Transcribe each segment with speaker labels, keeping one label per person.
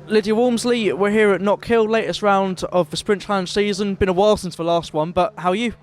Speaker 1: Lydia Walmsley, we're here at Knockhill, latest round of the Sprint Challenge season. Been a while since the last one, but how are you?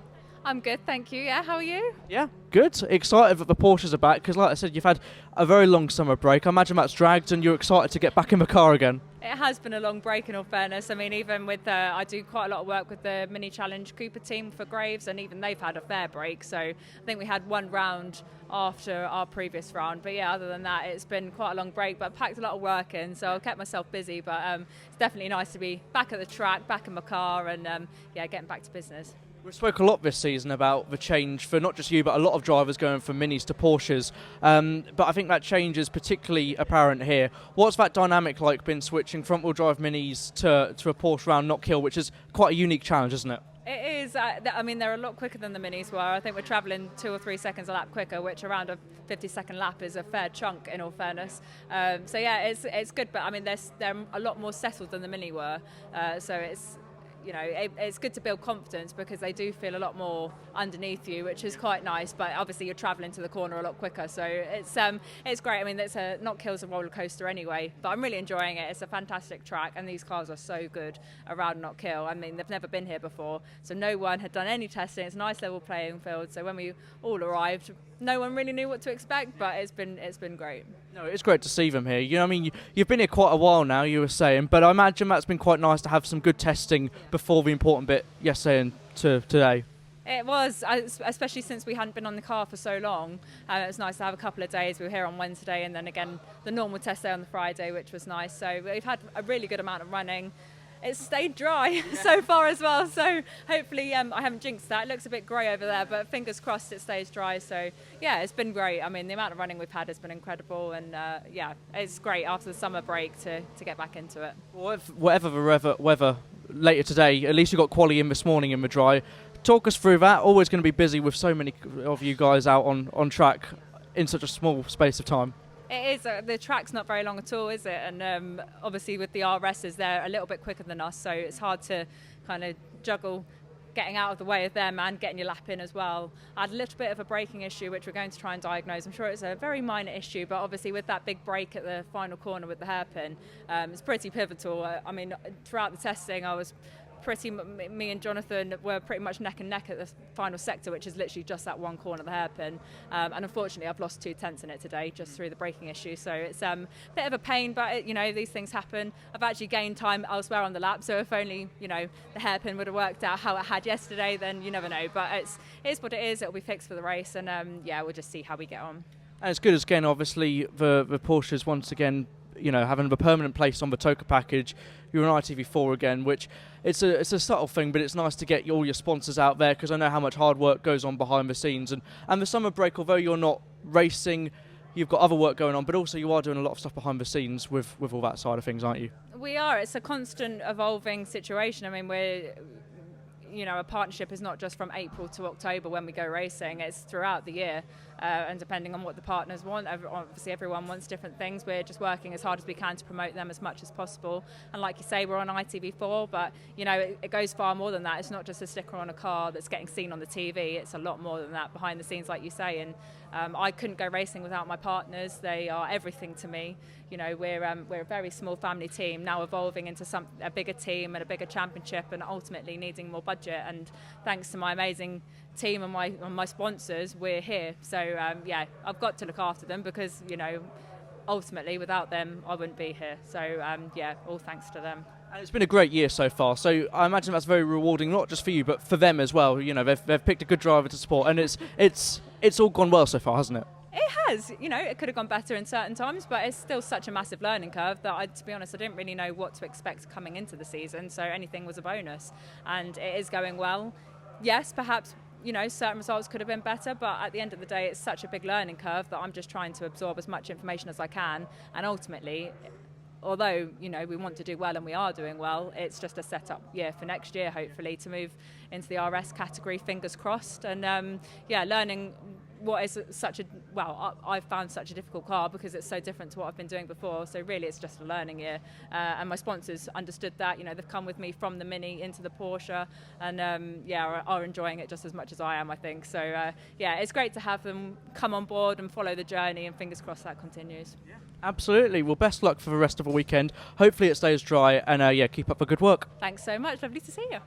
Speaker 2: I'm good, thank you. Yeah, how are you?
Speaker 1: Yeah, good. Excited that the Porsches are back, because like I said, you've had a very long summer break. I imagine that's dragged and you're excited to get back in the car again.
Speaker 2: It has been a long break, in all fairness. I mean, even with I do quite a lot of work with the Mini Challenge Cooper team for Graves, and even they've had a fair break. So I think we had one round after our previous round. But yeah, other than that, it's been quite a long break, but I packed a lot of work in, so I kept myself busy. But it's definitely nice to be back at the track, back in my car, and yeah, getting back to business.
Speaker 1: We spoke a lot this season about the change for not just you, but a lot of drivers going from Minis to Porsches. But I think that change is particularly apparent here. What's that dynamic like, been switching front-wheel drive Minis to a Porsche round Knockhill, which is quite a unique challenge, isn't it?
Speaker 2: It is. I mean, they're a lot quicker than the Minis were. I think we're travelling 2 or 3 seconds a lap quicker, which around a 50-second lap is a fair chunk, in all fairness. So yeah, it's good. But I mean, they're a lot more settled than the Mini were. So it's, you know, it's good to build confidence because they do feel a lot more underneath you, which is quite nice. But obviously, you're travelling to the corner a lot quicker, so it's great. I mean, Knockhill's a roller coaster anyway, but I'm really enjoying it. It's a fantastic track, and these cars are so good around Knockhill. I mean, they've never been here before, so no one had done any testing. It's a nice level playing field. So when we all arrived, no one really knew what to expect, but it's been great.
Speaker 1: No, it's great to see them here. You know, I mean, you've been here quite a while now, you were saying, but I imagine that's been quite nice to have some good testing before the important bit yesterday and today.
Speaker 2: It was, especially since we hadn't been on the car for so long. It was nice to have a couple of days. We were here on Wednesday and then again the normal test day on the Friday, which was nice. So we've had a really good amount of running. It's stayed dry so far as well, so hopefully I haven't jinxed that. It looks a bit grey over there, but fingers crossed it stays dry. So yeah, it's been great. I mean, the amount of running we've had has been incredible, and yeah, it's great after the summer break to get back into it.
Speaker 1: Well, whatever the weather later today, at least you got quali in this morning in the dry. Talk us through that. Always going to be busy with so many of you guys out on track in such a small space of time.
Speaker 2: It is. The track's not very long at all, is it? And obviously with the RSs, they're a little bit quicker than us, so it's hard to kind of juggle getting out of the way of them and getting your lap in as well. I had a little bit of a braking issue, which we're going to try and diagnose. I'm sure it's a very minor issue, but obviously with that big break at the final corner with the hairpin, it's pretty pivotal. I mean, throughout the testing, me and Jonathan were pretty much neck and neck at the final sector, which is literally just that one corner of the hairpin. And unfortunately, I've lost 2 tenths in it today just through the braking issue. So it's a bit of a pain, but you know, these things happen. I've actually gained time elsewhere on the lap, so if only, you know, the hairpin would have worked out how it had yesterday, then you never know. But it is what it is. It'll be fixed for the race, and yeah, we'll just see how we get on.
Speaker 1: And it's good as again, obviously the Porsches once again, you know, having a permanent place on the Toka package. You're on ITV4 again, which it's a subtle thing, but it's nice to get all your sponsors out there, because I know how much hard work goes on behind the scenes. And the summer break, although you're not racing, you've got other work going on, but also you are doing a lot of stuff behind the scenes with all that side of things, aren't you?
Speaker 2: We are. It's a constant evolving situation. I mean, a partnership is not just from April to October when we go racing, it's throughout the year. And depending on what the partners want, obviously everyone wants different things. We're just working as hard as we can to promote them as much as possible. And like you say, we're on ITV4, but you know, it goes far more than that. It's not just a sticker on a car that's getting seen on the TV. It's a lot more than that behind the scenes, like you say. And I couldn't go racing without my partners. They are everything to me. You know, we're a very small family team now, evolving into a bigger team and a bigger championship, and ultimately needing more budget. And thanks to my amazing team and my sponsors, we're here. So yeah, I've got to look after them, because you know, ultimately without them I wouldn't be here. So yeah, all thanks to them.
Speaker 1: And it's been a great year so far, so I imagine that's very rewarding, not just for you but for them as well. You know, they've picked a good driver to support, and it's all gone well so far, hasn't it?
Speaker 2: It has. You know, it could have gone better in certain times, but it's still such a massive learning curve that to be honest, I didn't really know what to expect coming into the season, so anything was a bonus. And it is going well. Yes, perhaps, you know, certain results could have been better, but at the end of the day, it's such a big learning curve that I'm just trying to absorb as much information as I can. And ultimately, although, you know, we want to do well and we are doing well, it's just a set-up year for next year, hopefully, to move into the RS category, fingers crossed. And yeah, learning what is such a, well, I've found such a difficult car because it's so different to what I've been doing before. So really it's just a learning year. And my sponsors understood that. You know, they've come with me from the Mini into the Porsche and are enjoying it just as much as I am, I think. So it's great to have them come on board and follow the journey, and fingers crossed that continues.
Speaker 1: Yeah. Absolutely. Well, best luck for the rest of the weekend. Hopefully it stays dry, and keep up the good work.
Speaker 2: Thanks so much. Lovely to see you.